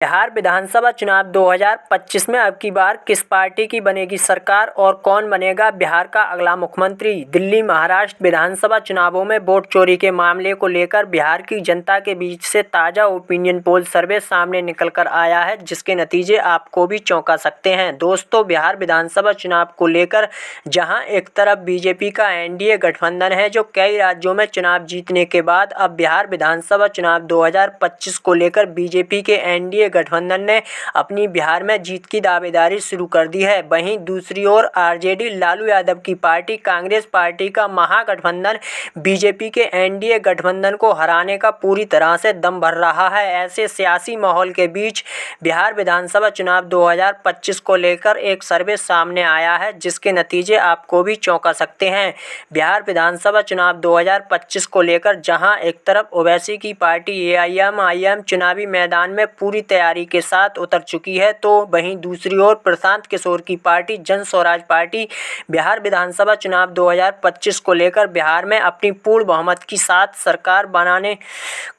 बिहार विधानसभा चुनाव 2025 में अब की बार किस पार्टी की बनेगी सरकार और कौन बनेगा बिहार का अगला मुख्यमंत्री। दिल्ली महाराष्ट्र विधानसभा चुनावों में वोट चोरी के मामले को लेकर बिहार की जनता के बीच से ताज़ा ओपिनियन पोल सर्वे सामने निकल कर आया है, जिसके नतीजे आपको भी चौंका सकते हैं। दोस्तों, बिहार विधानसभा चुनाव को लेकर जहां एक तरफ बीजेपी का एनडीए गठबंधन है जो कई राज्यों में चुनाव जीतने के बाद अब बिहार विधानसभा चुनाव 2025 को लेकर बीजेपी के एनडीए गठबंधन ने अपनी बिहार में जीत की दावेदारी शुरू कर दी है। वहीं दूसरी ओर आरजेडी लालू यादव की पार्टी कांग्रेस पार्टी का महागठबंधन बीजेपी के एनडीए गठबंधन को हराने का पूरी तरह से दम भर रहा है। ऐसे सियासी माहौल के बीच बिहार विधानसभा चुनाव 2025 को लेकर एक सर्वे सामने आया है, जिसके नतीजे आपको भी चौंका सकते हैं। बिहार विधानसभा चुनाव 2025 को लेकर जहां एक तरफ ओवैसी की पार्टी एआईएमआईएम चुनावी मैदान में पूरी तैयारी के साथ उतर चुकी है, तो वहीं दूसरी ओर प्रशांत किशोर की पार्टी जन स्वराज पार्टी बिहार विधानसभा चुनाव 2025 को लेकर बिहार में अपनी पूर्ण बहुमत के साथ सरकार बनाने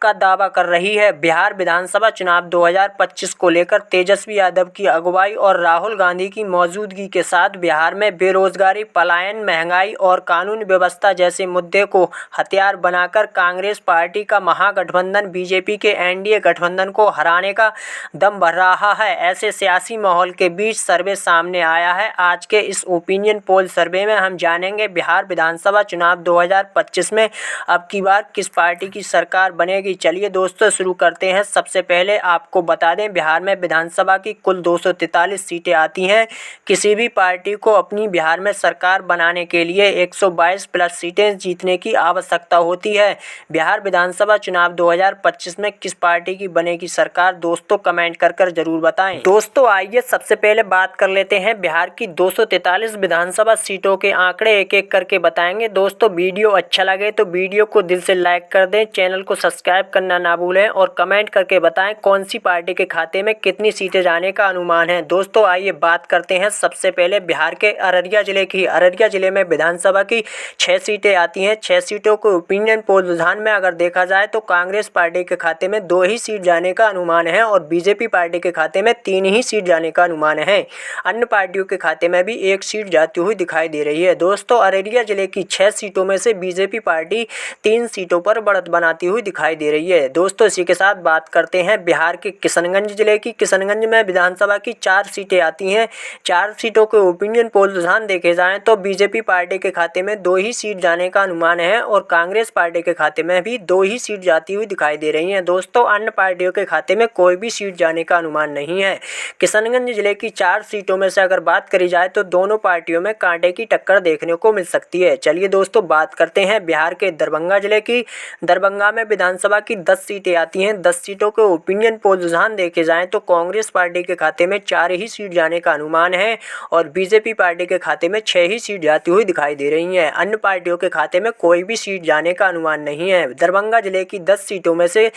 का दावा कर रही है। बिहार विधानसभा चुनाव 2025 को लेकर तेजस्वी यादव की अगुवाई और राहुल गांधी की मौजूदगी के साथ बिहार में बेरोजगारी, पलायन, महंगाई और कानून व्यवस्था जैसे मुद्दे को हथियार बनाकर कांग्रेस पार्टी का महागठबंधन बीजेपी के एनडीए गठबंधन को हराने का दम भर रहा है। ऐसे सियासी माहौल के बीच सर्वे सामने आया है। आज के इस ओपिनियन पोल सर्वे में हम जानेंगे बिहार विधानसभा चुनाव 2025 में अब की बार किस पार्टी की सरकार बनेगी। चलिए दोस्तों, शुरू करते हैं। सबसे पहले आपको बता दें, बिहार में विधानसभा की कुल 243 सीटें आती हैं। किसी भी पार्टी को अपनी बिहार में सरकार बनाने के लिए 122 प्लस सीटें जीतने की आवश्यकता होती है। बिहार विधानसभा चुनाव 2025 में किस पार्टी की बनेगी सरकार, दोस्तों कमेंट कर जरूर बताएं। दोस्तों आइए सबसे पहले बात कर लेते हैं बिहार की 243 विधानसभा सीटों के आंकड़े एक एक करके बताएंगे। दोस्तों, वीडियो अच्छा लगे तो वीडियो को दिल से लाइक कर दें, चैनल को सब्सक्राइब करना ना भूलें और कमेंट करके बताएं कौन सी पार्टी के खाते में कितनी सीटें जाने का अनुमान है। दोस्तों आइए बात करते हैं सबसे पहले बिहार के अररिया जिले की। अररिया जिले में विधानसभा की 6 सीटें आती हैं। 6 सीटों को ओपिनियन पोल रुझान में अगर देखा जाए तो कांग्रेस पार्टी के खाते में 2 ही सीट जाने का अनुमान है और बीजेपी पार्टी के खाते में 3 ही सीट जाने का अनुमान है। अन्य पार्टियों के खाते में भी 1 सीट जाती हुई दिखाई दे रही है। दोस्तों, अररिया जिले की 6 सीटों में से बीजेपी पार्टी 3 सीटों पर बढ़त बनाती हुई दिखाई दे रही है। दोस्तों, इसी के साथ बात करते हैं बिहार के किशनगंज जिले की। किशनगंज में विधानसभा की 4 सीटें आती हैं। 4 सीटों के ओपिनियन पोल रुझान देखे जाएं तो बीजेपी पार्टी के खाते में 2 ही सीट जाने का अनुमान है और कांग्रेस पार्टी के खाते में भी 2 ही सीट जाती हुई दिखाई दे रही है। दोस्तों, अन्य पार्टियों के खाते में कोई भी सीट जाने का अनुमान नहीं है। किशनगंज जिले की 4 सीटों में से अगर बात करी जाए तो दोनों पार्टियों में कांटे की टक्कर देखने को मिल सकती है। चलिए दोस्तों, बात करते हैं बिहार के दरभंगा जिले की। दरभंगा में विधानसभा की 10 सीटें आती हैं। 10 सीटों के ओपिनियन पोल रुझान देखे जाएं तो कांग्रेस पार्टी के खाते में 4 ही सीट जाने का अनुमान है और बीजेपी पार्टी के खाते में 6 ही सीट जाती हुई दिखाई दे रही है। अन्य पार्टियों के खाते में कोई भी सीट जाने का अनुमान नहीं है। दरभंगा जिले की 10 सीटों में से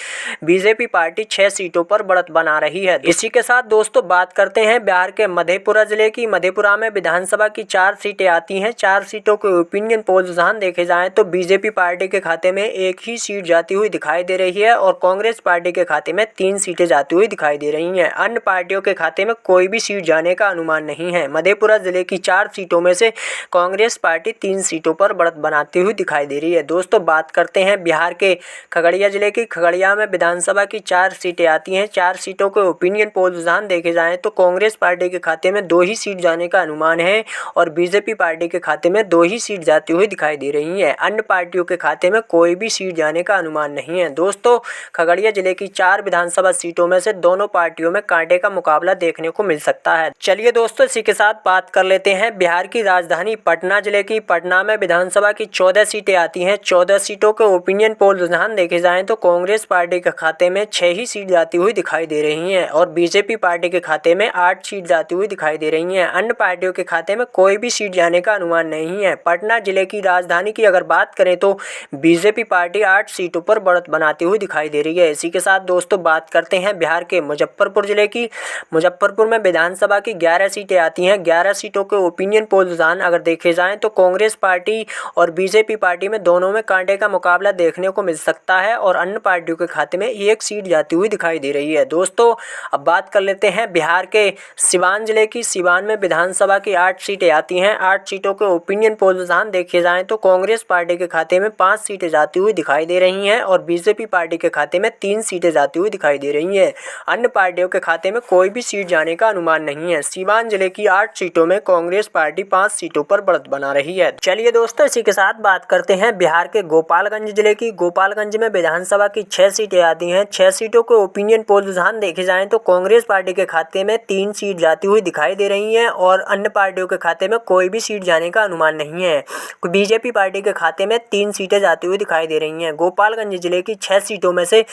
बीजेपी पार्टी 6 सीटों पर बढ़त बना रही है। इसी के साथ दोस्तों बात करते हैं बिहार के मधेपुरा जिले की। मधेपुरा में विधानसभा की 4 सीटें आती हैं। 4 सीटों के ओपिनियन पोल रुझान देखे जाएं तो बीजेपी पार्टी के खाते में 1 ही सीट जाती हुई दिखाई दे रही है और कांग्रेस पार्टी के खाते में 3 सीटें जाती हुई दिखाई दे रही हैं। अन्य पार्टियों के खाते में कोई भी सीट जाने का अनुमान नहीं है। मधेपुरा जिले की 4 सीटों में से कांग्रेस पार्टी 3 सीटों पर बढ़त बनाती हुई दिखाई दे रही है। दोस्तों, बात करते हैं बिहार के खगड़िया जिले की। खगड़िया में विधानसभा की 4 सीटें आती हैं। 4 सीटों के ओपिनियन पोल रुझान देखे जाएं तो कांग्रेस पार्टी के खाते में 2 ही सीट जाने का अनुमान है और बीजेपी पार्टी के खाते में 2 ही सीट जाती हुई दिखाई दे रही है। अन्य पार्टियों के खाते में कोई भी सीट जाने का अनुमान नहीं है। दोस्तों, खगड़िया जिले की 4 विधानसभा सीटों में से दोनों पार्टियों में कांटे का मुकाबला देखने को मिल सकता है। चलिए दोस्तों, इसी के साथ बात कर लेते हैं बिहार की राजधानी पटना जिले की। पटना में विधानसभा की 14 सीटें आती हैं। 14 सीटों के ओपिनियन पोल रुझान देखे जाएं तो कांग्रेस पार्टी के खाते में 6 ही सीट जाती हुई दिखाई दे रही हैं और बीजेपी पार्टी के खाते में 8 सीट जाती हुई दिखाई दे रही हैं। अन्य पार्टियों के खाते में कोई भी सीट जाने का अनुमान नहीं है। पटना जिले की राजधानी की अगर बात करें तो बीजेपी पार्टी 8 सीटों पर बढ़त बनाती हुई दिखाई दे रही है। इसी के साथ दोस्तों बात करते हैं बिहार के मुजफ्फरपुर जिले की। मुजफ्फरपुर में विधानसभा की 11 सीटें आती हैं। 11 सीटों के ओपिनियन पोल रुझान अगर देखे जाएं तो कांग्रेस पार्टी और बीजेपी पार्टी में दोनों में कांटे का मुकाबला देखने को मिल सकता है और अन्य पार्टियों के खाते में 1 सीट जाती हुई दिखाई दे रही है। दोस्तों अब बात कर लेते हैं बिहार के सिवान जिले की। सिवान में विधानसभा की 8 सीटें आती हैं। 8 सीटों के ओपिनियन पोल रुझान देखे जाएं तो कांग्रेस पार्टी के खाते में 5 सीटें जाती हुई दिखाई दे रही हैं और बीजेपी पार्टी के खाते में 3 सीटें जाती हुई दिखाई दे रही हैं। अन्य पार्टियों के खाते में कोई भी सीट जाने का अनुमान नहीं है। सिवान जिले की 8 सीटों में कांग्रेस पार्टी 5 सीटों पर बढ़त बना रही है। चलिए दोस्तों इसी के साथ बात करते हैं बिहार के गोपालगंज जिले की। गोपालगंज में विधानसभा की 6 सीटें आती हैं। 6 सीटों के ओपिनियन पोल रुझान देखे जाएं तो कांग्रेस पार्टी के खाते में 3 सीट जाती हुई दिखाई दे रही हैं और अन्य पार्टियों के खाते में कोई भी सीट जाने का अनुमान नहीं है। बीजेपी पार्टी के खाते में 3 सीटें जाती हुई दिखाई दे रही हैं। गोपालगंज जिले की 6 सीटों में से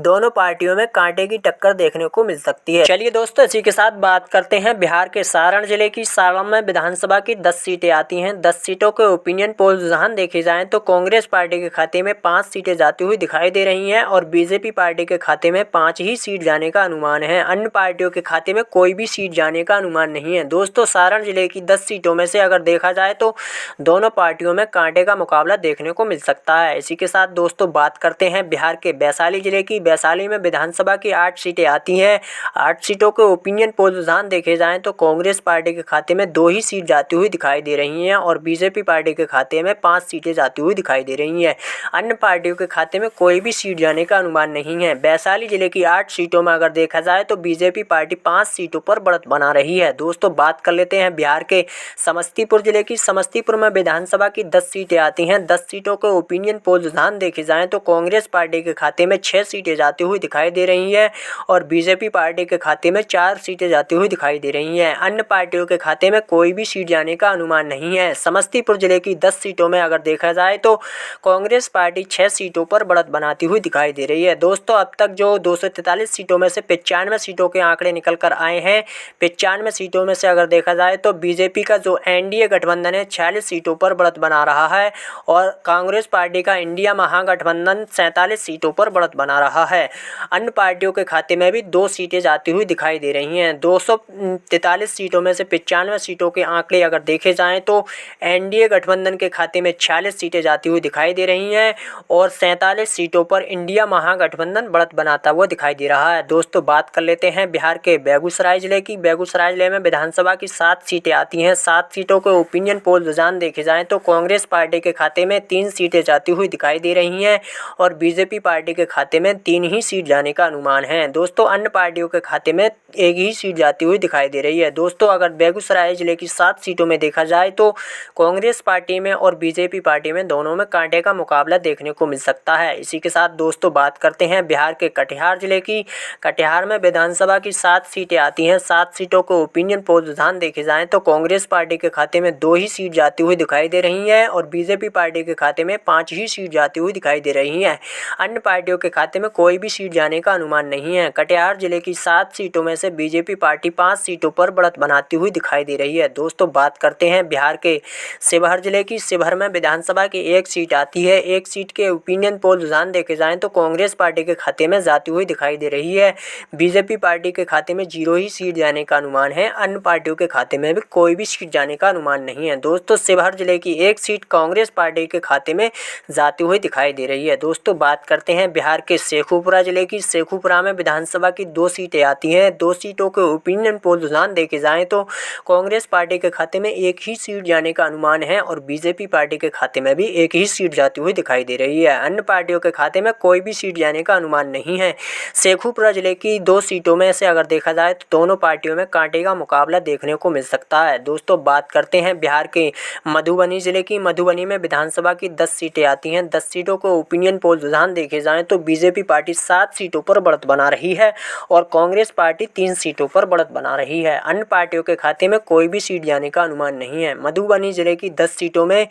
दोनों पार्टियों में कांटे की टक्कर देखने को मिल सकती है। चलिए दोस्तों इसी के साथ बात करते हैं बिहार के सारण जिले की। सारण में विधानसभा की 10 सीटें आती हैं। 10 सीटों के ओपिनियन पोल रुझान देखे जाएं तो कांग्रेस पार्टी के खाते में 5 सीटें जाती हुई दिखाई दे रही हैं और बीजेपी पार्टी के खाते में 5 ही सीट जाने का अनुमान है। अन्य पार्टियों के खाते में कोई भी सीट जाने का अनुमान नहीं है। दोस्तों सारण जिले की 10 सीटों में से अगर देखा जाए तो दोनों पार्टियों में कांटे का मुकाबला देखने को मिल सकता है। इसी के साथ दोस्तों बात करते हैं बिहार के वैशाली जिले की। वैशाली में विधानसभा की 8 सीटें आती हैं। 8 सीटों के ओपिनियन पोल रुझान देखे जाएं तो कांग्रेस पार्टी के खाते में 2 ही सीट जाती हुई दिखाई दे रही हैं और बीजेपी पार्टी के खाते में 5 सीटें जाती हुई दिखाई दे रही हैं। अन्य पार्टियों के खाते में कोई भी सीट जाने का अनुमान नहीं है। वैशाली जिले की 8 सीटों में अगर देखा जाए तो बीजेपी पार्टी 5 सीटों पर बढ़त बना रही है। दोस्तों बात कर लेते हैं बिहार के समस्तीपुर जिले की। समस्तीपुर में विधानसभा की 10 सीटें आती हैं। 10 सीटों के ओपिनियन पोल रुझान देखे जाएं तो कांग्रेस पार्टी के खाते में 6 सीटें जाती हुई दिखाई दे रही हैं और बीजेपी पार्टी के खाते में 4 सीटें जाती हुई दिखाई दे रही हैं। अन्य पार्टियों के खाते में कोई भी सीट जाने का अनुमान नहीं है। समस्तीपुर जिले की 10 सीटों में अगर देखा जाए तो कांग्रेस पार्टी 6 सीटों पर बढ़त बनाती हुई दिखाई दे रही है। दोस्तों अब तक जो 243 सीटों में से 95 सीटों के आंकड़े निकल कर आए हैं। 95 सीटों में से अगर देखा जाए तो बीजेपी का जो एनडीए गठबंधन है 46 सीटों पर बढ़त बना रहा है और कांग्रेस पार्टी का इंडिया महागठबंधन 47 सीटों पर बढ़त बना रहा है। अन्य पार्टियों के खाते में भी 2 सीटें जाती हुई दिखाई दे रही हैं। 243 सीटों में से 95 सीटों के आंकड़े अगर देखे जाएं तो एनडीए गठबंधन के खाते में 46 सीटें जाती हुई दिखाई दे रही हैं और 47 सीटों पर इंडिया महागठबंधन बढ़त बनाता हुआ दिखाई दे रहा है। दोस्तों बात कर लेते हैं बिहार के बेगूसराय जिले की। बेगूसराय जिले में विधानसभा की 7 सीटें आती हैं। 7 सीटों के ओपिनियन पोल रुझान देखे जाएं तो कांग्रेस पार्टी के खाते में 3 सीटें जाती हुई दिखाई दे रही हैं और बीजेपी पार्टी के खाते में 3 ही सीट जाने का अनुमान है। दोस्तों अन्य पार्टियों के खाते में 1 ही सीट जाती हुई दिखाई दे रही है। दोस्तों अगर बेगूसराय जिले की 7 सीटों में देखा जाए तो कांग्रेस पार्टी में और बीजेपी पार्टी में दोनों में कांटे का मुकाबला देखने को मिल सकता है। इसी के साथ दोस्तों बात करते हैं बिहार के कटिहार जिले की। कटिहार में विधानसभा की 7 सीटें आती हैं। 7 सीटों को ओपिनियन पोल रुझान देखे जाएं तो कांग्रेस पार्टी के खाते में 2 ही सीट जाती हुई दिखाई दे रही हैं और बीजेपी पार्टी के खाते में 5 ही सीट जाती हुई दिखाई दे रही हैं। अन्य पार्टियों के खाते में कोई भी सीट जाने का अनुमान नहीं है। कटिहार जिले की 7 सीटों में से बीजेपी पार्टी 5 सीटों पर बढ़त बनाती हुई दिखाई दे रही है। दोस्तों बात करते हैं बिहार के शिवहर जिले की। शिवहर में विधानसभा की 1 सीट आती है। 1 सीट के ओपिनियन पोल रुझान देखे जाएं तो कांग्रेस पार्टी के खाते में जाती हुई दिखाई दे रही है। बीजेपी पार्टी के खाते में 0 ही सीट जाने का अनुमान है। अन्य पार्टियों के खाते में भी कोई भी सीट जाने का अनुमान नहीं है। दोस्तों शिवहर जिले की 1 सीट कांग्रेस पार्टी के खाते में जाती हुई दिखाई दे रही है। दोस्तों बात करते हैं बिहार के शेखुपुरा जिले की। शेखुपुरा में विधानसभा की 2 सीटें आती हैं। 2 सीटों के ओपिनियन पोल रुझान देखे जाएं तो कांग्रेस पार्टी के खाते में 1 ही सीट जाने का अनुमान है और बीजेपी पार्टी के खाते में भी 1 ही सीट जाती हुई दिखाई दे रही है। अन्य पार्टियों के खाते में कोई भी सीट जाने का अनुमान नहीं है। शेखुपुरा जिले की 2 सीटों में से अगर देखा जाए तो दोनों पार्टियों में कांटे का मुकाबला देखने को मिल सकता है। दोस्तों बात करते हैं बिहार के मधुबनी जिले की। मधुबनी में विधानसभा की 10 सीटें आती हैं। 10 सीटों को ओपिनियन पोल रुझान देखे जाएं तो बीजेपी पार्टी 7 सीटों पर बढ़त बना रही है और कांग्रेस पार्टी 3 सीटों पर बढ़त बना रही है। अन्य पार्टियों के खाते में कोई भी सीट जाने का अनुमान नहीं है। मधुबनी जिले की 10 सीटों में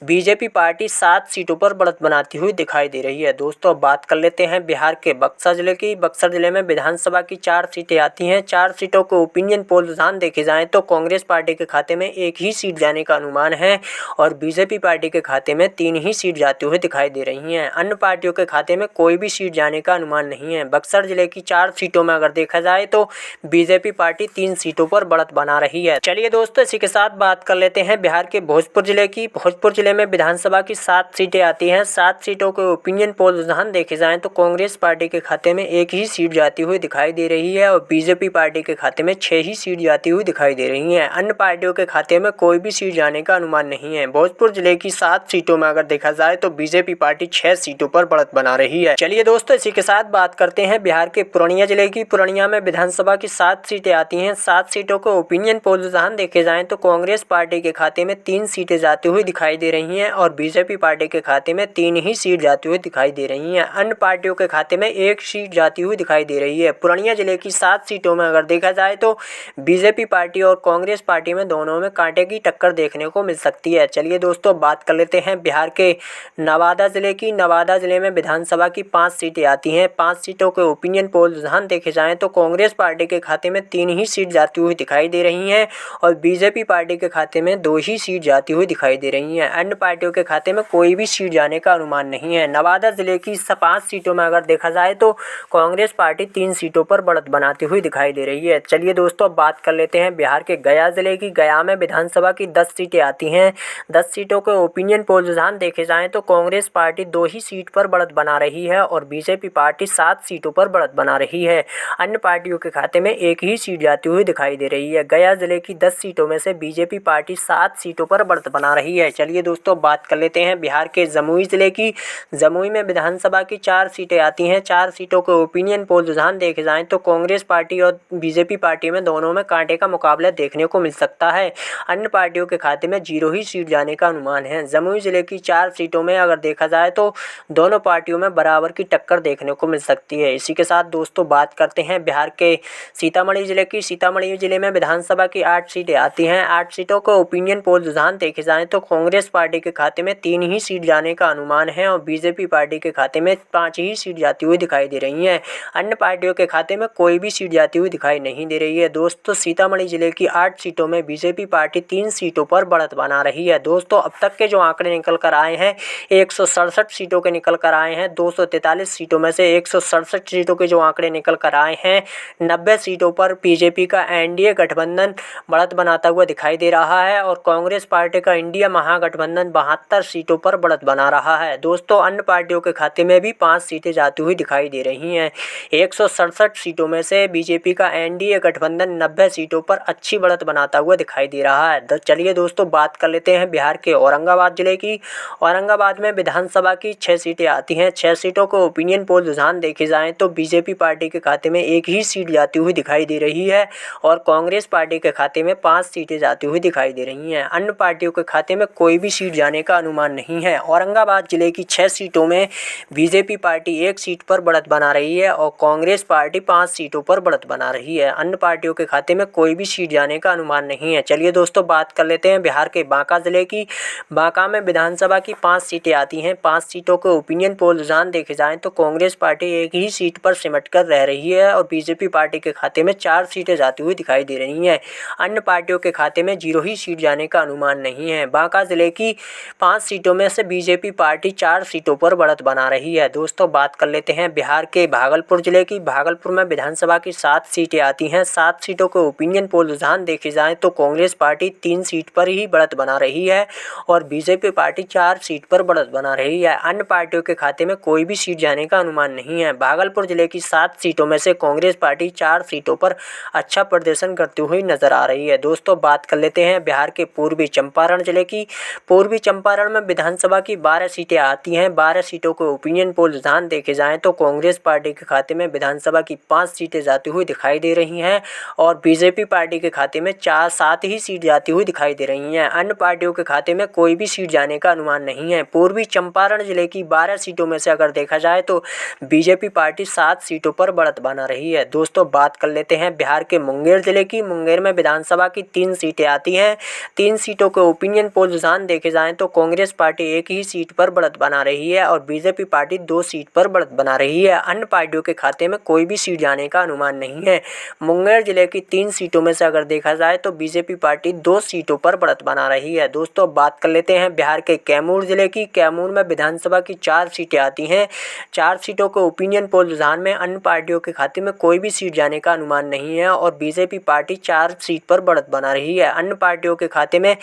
बीजेपी पार्टी 7 सीटों पर बढ़त बनाती हुई दिखाई दे रही है। दोस्तों बात कर लेते हैं बिहार के बक्सर जिले की। बक्सर जिले में विधानसभा की 4 सीटें आती हैं। 4 सीटों को ओपिनियन पोल रुझान देखे जाएं तो कांग्रेस पार्टी के खाते में 1 ही सीट जाने का अनुमान है और बीजेपी पार्टी के खाते में 3 ही सीट जाती हुई दिखाई दे रही हैं। अन्य पार्टियों के खाते में कोई भी सीट जाने का अनुमान नहीं है। बक्सर जिले की 4 सीटों में अगर देखा जाए तो बीजेपी पार्टी 3 सीटों पर बढ़त बना रही है। चलिए दोस्तों इसी के साथ बात कर लेते हैं बिहार के भोजपुर जिले की। भोजपुर जिले में विधानसभा की 7 सीटें आती हैं। 7 सीटों के ओपिनियन पोल रुझान देखे जाएं तो कांग्रेस पार्टी के खाते में 1 ही सीट सीट जाती हुई दिखाई दे रही है और बीजेपी पार्टी के खाते में 6 ही सीट जाती हुई दिखाई दे रही हैं। अन्य पार्टियों के खाते में कोई भी सीट जाने का अनुमान नहीं है। भोजपुर जिले की 7 सीटों में अगर देखा जाए तो बीजेपी पार्टी 6 सीटों पर बढ़त बना रही है। चलिए दोस्तों, इसी के साथ बात करते हैं बिहार के पूर्णिया जिले की। पूर्णिया में विधानसभा की 7 सीटें आती हैं। 7 सीटों को ओपिनियन पोल रुझान देखे जाएं तो कांग्रेस पार्टी के खाते में 3 सीटें जाती हुई दिखाई दे रही हैं और बीजेपी पार्टी के खाते में 3 ही सीट जाती हुई दिखाई दे रही हैं। अन्य पार्टियों के खाते में 1 सीट जाती हुई दिखाई दे रही है। पूर्णिया जिले की 7 सीटों में अगर देखा जाए तो बीजेपी पार्टी और कांग्रेस पार्टी में दोनों में कांटे की टक्कर देखने को मिल सकती है। चलिए दोस्तों, बात कर लेते हैं बिहार के नवादा जिले की। नवादा जिले में विधानसभा की 5 सीटें आती हैं। 5 सीटों के ओपिनियन पोल रुझान देखे जाएं तो कांग्रेस पार्टी के खाते में 3 ही सीट जाती हुई दिखाई दे रही हैं और बीजेपी पार्टी के खाते में 2 ही सीट जाती हुई दिखाई दे रही हैं। अन्य पार्टियों के खाते में कोई भी सीट जाने का अनुमान नहीं है। नवादा जिले की 5 सीटों में अगर देखा जाए तो कांग्रेस पार्टी 3 सीटों पर बढ़त बनाती हुई दिखाई दे रही है। चलिए दोस्तों, बात कर लेते हैं बिहार के गया जिले की। गया में विधानसभा की 10 सीटें आती हैं। 10 सीटों के ओपिनियन पोल रुझान देखे जाएं तो कांग्रेस पार्टी 2 ही सीट पर बढ़त बना रही है और बीजेपी पार्टी 7 सीटों पर बढ़त बना रही है। अन्य पार्टियों के खाते में 1 ही सीट जाती हुई दिखाई दे रही है। गया जिले की 10 सीटों में से बीजेपी पार्टी 7 सीटों पर बढ़त बना रही है। चलिए दोस्तों, बात कर लेते हैं बिहार के जमुई जिले की। जमुई में विधानसभा की 4 सीटें आती हैं। 4 सीटों के ओपिनियन पोल रुझान देखे जाएं तो कांग्रेस पार्टी और बीजेपी पार्टी में दोनों में कांटे का मुकाबला देखने को मिल सकता है। अन्य पार्टियों के खाते में 0 ही सीट जाने का अनुमान है। जमुई जिले की 4 सीटों में अगर देखा जाए तो दोनों पार्टियों में बराबर की टक्कर देखने को मिल सकती है। इसी के साथ दोस्तों, बात करते हैं बिहार के सीतामढ़ी जिले की। सीतामढ़ी जिले में विधानसभा की 8 सीटें आती हैं। 8 सीटों को ओपिनियन पोल रुझान देखे जाएं तो कांग्रेस पार्टी के खाते में 3 ही सीट जाने का अनुमान है और बीजेपी पार्टी के खाते में 5 ही सीट जाती हुई दिखाई दे रही हैं। अन्य पार्टियों के खाते में कोई भी सीट जाती हुई दिखाई नहीं दे रही है। दोस्तों, सीतामढ़ी जिले की 8 सीटों में बीजेपी पार्टी 3 सीटों पर बढ़त बना रही है। दोस्तों, अब तक के जो आंकड़े निकल कर आए हैं 167 सीटों के निकल कर आए हैं। 243 सीटों में से 167 सीटों के जो आंकड़े निकल कर आए हैं, 90 सीटों पर बीजेपी का एनडीए गठबंधन बढ़त बनाता हुआ दिखाई दे रहा है और कांग्रेस पार्टी का इंडिया महागठबंधन 72 सीटों पर बढ़त बना रहा है। दोस्तों, अन्य पार्टियों के खाते में भी 5 सीटें जाती हुई दिखाई दे रही हैं। 167 सीटों में से बीजेपी का एनडीए गठबंधन 90 सीटों पर अच्छी बढ़त बनाता हुआ दिखाई दे रहा है। चलिए दोस्तों, बात कर लेते हैं बिहार के औरंगाबाद जिले की। औरंगाबाद में विधानसभा की 6 सीटें आती हैं। 6 सीटों को ओपिनियन पोल रुझान देखे जाएं तो बीजेपी पार्टी के खाते में 1 ही सीट जाती हुई दिखाई दे रही है और कांग्रेस पार्टी के खाते में 5 सीटें जाती हुई दिखाई दे रही हैं। अन्य पार्टियों के खाते में कोई भी सीट जाने का अनुमान नहीं है। औरंगाबाद जिले की 6 सीटों में बीजेपी पार्टी 1 सीट पर बढ़त बना रही है और कांग्रेस पार्टी 5 सीटों पर बढ़त बना रही है। अन्य पार्टियों के खाते में कोई भी सीट जाने का अनुमान नहीं है। चलिए दोस्तों, बात कर लेते हैं बिहार के बांका जिले की। बांका में विधानसभा की 5 सीटें आती हैं। 5 सीटों के ओपिनियन पोल रुझान देखे जाएं तो कांग्रेस पार्टी 1 ही सीट पर सिमट कर रह रही है और बीजेपी पार्टी के खाते में 4 सीटें जाती हुई दिखाई दे रही हैं। अन्य पार्टियों के खाते में 0 ही सीट जाने का अनुमान नहीं है। बांका जिले की 5 सीटों में से बीजेपी पार्टी 4 सीटों पर बढ़त बना रही है। दोस्तों, बात कर लेते हैं बिहार के भागलपुर जिले की। भागलपुर में विधानसभा की 7 सीटें आती हैं। 7 सीटों के ओपिनियन पोल रुझान देखे जाएं तो कांग्रेस पार्टी 3 सीट पर ही बढ़त बना रही है और बीजेपी पार्टी 4 सीट पर बढ़त बना रही है। अन्य पार्टियों के खाते में कोई भी सीट जाने का अनुमान नहीं है। भागलपुर जिले की 7 सीटों में से कांग्रेस पार्टी 4 सीटों पर अच्छा प्रदर्शन करती हुई नजर आ रही है। दोस्तों, बात कर लेते हैं बिहार के पूर्वी चंपारण जिले की। पूर्वी चंपारण में विधानसभा की 12 सीटें आती हैं। 12 सीटों के ओपिनियन पोल रुझान देखे जाएं तो कांग्रेस पार्टी के खाते में विधानसभा की 5 सीटें जाती हुई दिखाई दे रही हैं और बीजेपी पार्टी के खाते में 7 ही सीट जाती हुई दिखाई दे रही हैं। अन्य पार्टियों के खाते में कोई भी सीट जाने का अनुमान नहीं है। पूर्वी चंपारण जिले की 12 सीटों में से अगर देखा जाए तो बीजेपी पार्टी 7 सीटों पर बढ़त बना रही है। दोस्तों, बात कर लेते हैं बिहार के मुंगेर जिले की। मुंगेर में विधानसभा की 3 सीटें आती हैं। 3 सीटों के ओपिनियन पोल रुझान देखे जाएं तो कांग्रेस पार्टी 1 ही सीट पर बढ़त बना रही है और बीजेपी पार्टी 2 सीट पर बढ़त बना रही है। अन्य पार्टियों के खाते में कोई भी सीट जाने का अनुमान नहीं है। मुंगेर जिले की 3 सीटों में से अगर देखा जाए तो बीजेपी पार्टी 2 सीटों पर बढ़त बना रही है। दोस्तों, बात कर लेते हैं बिहार के कैमूर जिले की। कैमूर में विधानसभा की 4 सीटें आती हैं। 4 सीटों के ओपिनियन पोल रुझान में अन्य पार्टियों के खाते में कोई भी सीट जाने का अनुमान नहीं है और बीजेपी पार्टी 4 सीट पर बढ़त बना रही है। अन्य पार्टियों के खाते में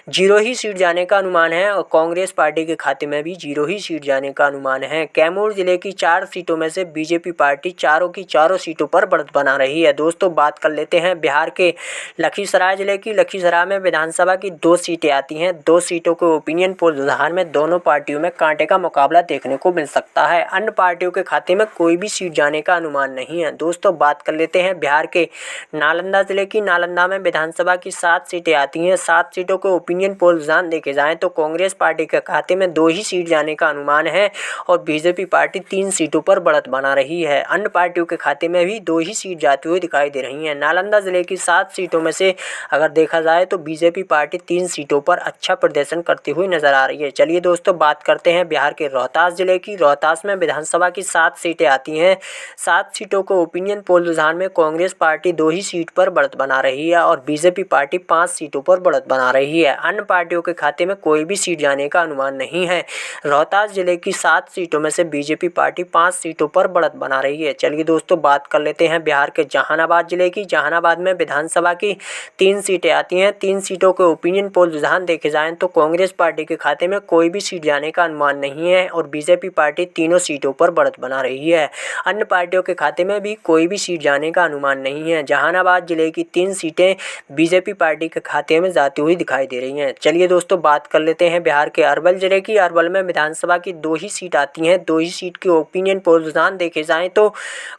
0 ही सीट जाने का अनुमान है और कांग्रेस पार्टी के खाते में भी 0 ही सीट जाने का अनुमान है। कैमूर जिले की 4 सीटों में से बीजेपी पार्टी पार्टी चारों की चारों सीटों पर बढ़त बना रही है। दोस्तों बात कर लेते हैं बिहार के लखीसराय जिले की। लखीसराय में विधानसभा की 2 सीटें आती हैं। 2 सीटों के ओपिनियन पोल रुझान में दोनों पार्टियों में कांटे का मुकाबला देखने को मिल सकता है। अन्य पार्टियों के खाते में कोई भी सीट जाने का अनुमान नहीं है। दोस्तों बात कर लेते हैं बिहार के नालंदा जिले की। नालंदा में विधानसभा की 7 सीटें आती हैं। 7 सीटों के ओपिनियन पोल रुझान देखे जाएं तो कांग्रेस पार्टी के खाते में 2 ही सीट जाने का अनुमान है और बीजेपी पार्टी 3 सीटों पर बढ़त बना रही है। अन्य पार्टियों के खाते में भी 2 ही सीट जाती हुई दिखाई दे रही हैं। नालंदा जिले की 7 सीटों में से अगर देखा जाए तो बीजेपी पार्टी 3 सीटों पर अच्छा प्रदर्शन करती हुई नजर आ रही है। चलिए दोस्तों बात करते हैं बिहार के रोहतास जिले की। रोहतास में विधानसभा की 7 सीटें आती हैं। 7 सीटों को ओपिनियन पोल रुझान में कांग्रेस पार्टी 2 ही सीट पर बढ़त बना रही है और बीजेपी पार्टी 5 सीटों पर बढ़त बना रही है। अन्य पार्टियों के खाते में कोई भी सीट जाने का अनुमान नहीं है। रोहतास जिले की 7 सीटों में से बीजेपी पार्टी 5 सीटों पर बढ़त बना रही है। चलिए दोस्तों बात कर लेते हैं बिहार के जहानाबाद जिले की। जहानाबाद में विधानसभा की 3 सीटें आती हैं। 3 सीटों के ओपिनियन पोल रुझान देखे जाएं तो कांग्रेस पार्टी के खाते में कोई भी सीट जाने का अनुमान नहीं है और बीजेपी पार्टी तीनों सीटों पर बढ़त बना रही है। अन्य पार्टियों के खाते में भी कोई भी सीट जाने का अनुमान नहीं है। जहानाबाद जिले की 3 सीटें बीजेपी पार्टी के खाते में जाती हुई दिखाई दे रही हैं। चलिए दोस्तों बात कर लेते हैं बिहार के अरवल जिले की। अरवल में विधानसभा की 2 ही सीट आती हैं। 2 ही सीट के ओपिनियन पोल रुझान देखे जाएं तो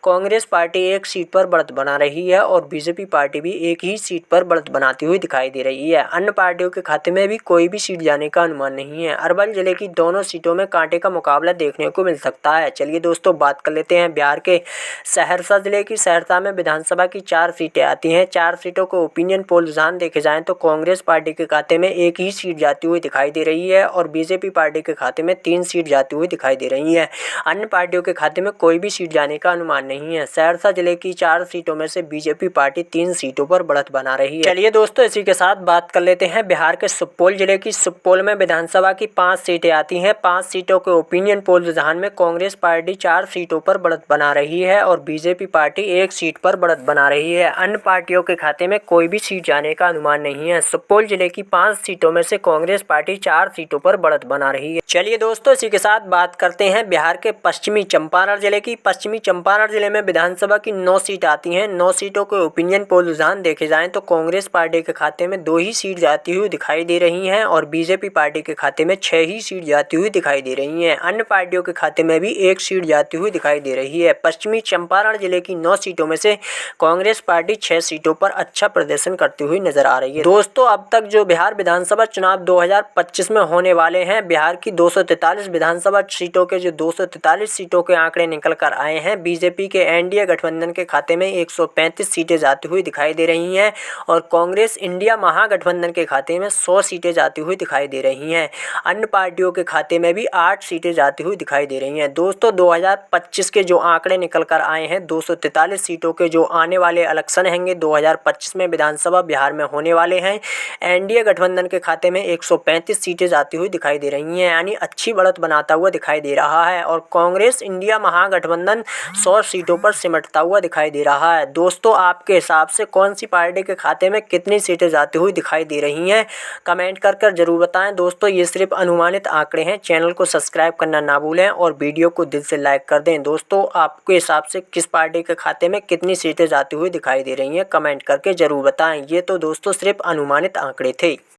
कांग्रेस पार्टी 1 सीट पर बढ़त बना रही है और बीजेपी पार्टी भी 1 ही सीट पर बढ़त बनाती हुई दिखाई दे रही है। अन्य पार्टियों के खाते में भी कोई भी सीट जाने का अनुमान नहीं है। अरवल जिले की दोनों सीटों में कांटे का मुकाबला देखने को मिल सकता है। चलिए दोस्तों बात कर लेते हैं बिहार के सहरसा जिले की। सहरसा में विधानसभा की 4 सीटें आती हैं। 4 सीटों को ओपिनियन पोल रुझान देखे जाएं तो कांग्रेस पार्टी के खाते में 1 ही सीट जाती हुई दिखाई दे रही है और बीजेपी पार्टी के खाते में 3 सीट जाती हुई दिखाई दे रही है। अन्य पार्टियों के खाते में कोई भी सीट जाने का अनुमान नहीं है। सहरसा जिले की 4 सीटों में से बीजेपी पार्टी 3 सीटों पर बढ़त बना रही है। चलिए दोस्तों इसी के साथ बात कर लेते हैं बिहार के सुपौल जिले की। सुपौल में विधानसभा की 5 सीटें आती हैं। 5 सीटों के ओपिनियन पोल रुझान में कांग्रेस पार्टी 4 सीटों पर बढ़त बना रही है और बीजेपी पार्टी 1 सीट पर बढ़त बना रही है। अन्य पार्टियों के खाते में कोई भी सीट जाने का अनुमान नहीं है। सुपौल जिले की 5 सीटों में से कांग्रेस पार्टी 4 सीटों पर बढ़त बना रही है। चलिए दोस्तों इसी के साथ बात करते हैं बिहार के पश्चिमी चंपारण जिले की। पश्चिमी चंपारण जिले में विधानसभा की 9 सीट आती हैं। 9 सीटों के ओपिनियन पोल रुझान देखे जाएं तो कांग्रेस पार्टी के खाते में 2 ही सीट जाती हुई दिखाई दे रही हैं और बीजेपी पार्टी के खाते में 6 ही सीट जाती हुई दिखाई दे रही हैं। अन्य पार्टियों के खाते में भी 1 सीट जाती हुई दिखाई दे रही है। पश्चिमी चंपारण जिले की 9 सीटों में से कांग्रेस पार्टी 6 सीटों पर अच्छा प्रदर्शन करती हुई नजर आ रही है। दोस्तों अब तक जो बिहार विधानसभा चुनाव 2025 में होने वाले हैं, बिहार की 243 विधानसभा सीटों के जो 243 सीटों के आंकड़े निकल कर आए हैं, बीजेपी के एनडीए गठबंधन के खाते में 135 सीटें जाती हुई दिखाई दे रही हैं और कांग्रेस इंडिया महागठबंधन के खाते में 100 सीटें जाती हुई दिखाई दे रही हैं। अन्य पार्टियों के खाते में भी 8 सीटें जाती हुई दिखाई दे रही हैं। दोस्तों 2025 के जो आंकड़े निकल कर आए हैं, 243 सीटों के जो आने वाले इलेक्शन हैंगे 2025 में विधानसभा बिहार में होने वाले हैं, एनडीए गठबंधन के खाते में 135 सीटें जाती हुई दिखाई दे रही हैं, यानी अच्छी बढ़त बनाता हुआ दिखाई दे रहा है और कांग्रेस इंडिया महागठबंधन 100 सीटों पर सिमटता हुआ दिखाई दे रहा है। दोस्तों आपके हिसाब से कौन सी पार्टी के खाते में कितनी सीटें जाती हुई दिखाई दे रही हैं, कमेंट कर जरूर बताएं। दोस्तों ये सिर्फ अनुमानित आंकड़े हैं। चैनल को सब्सक्राइब करना ना भूलें और वीडियो को दिल से लाइक कर दें। दोस्तों आपके हिसाब से किस पार्टी के खाते में कितनी सीटें जाती हुई दिखाई दे रही हैं, कमेंट करके जरूर बताएं। ये तो दोस्तों सिर्फ अनुमानित आंकड़े थे।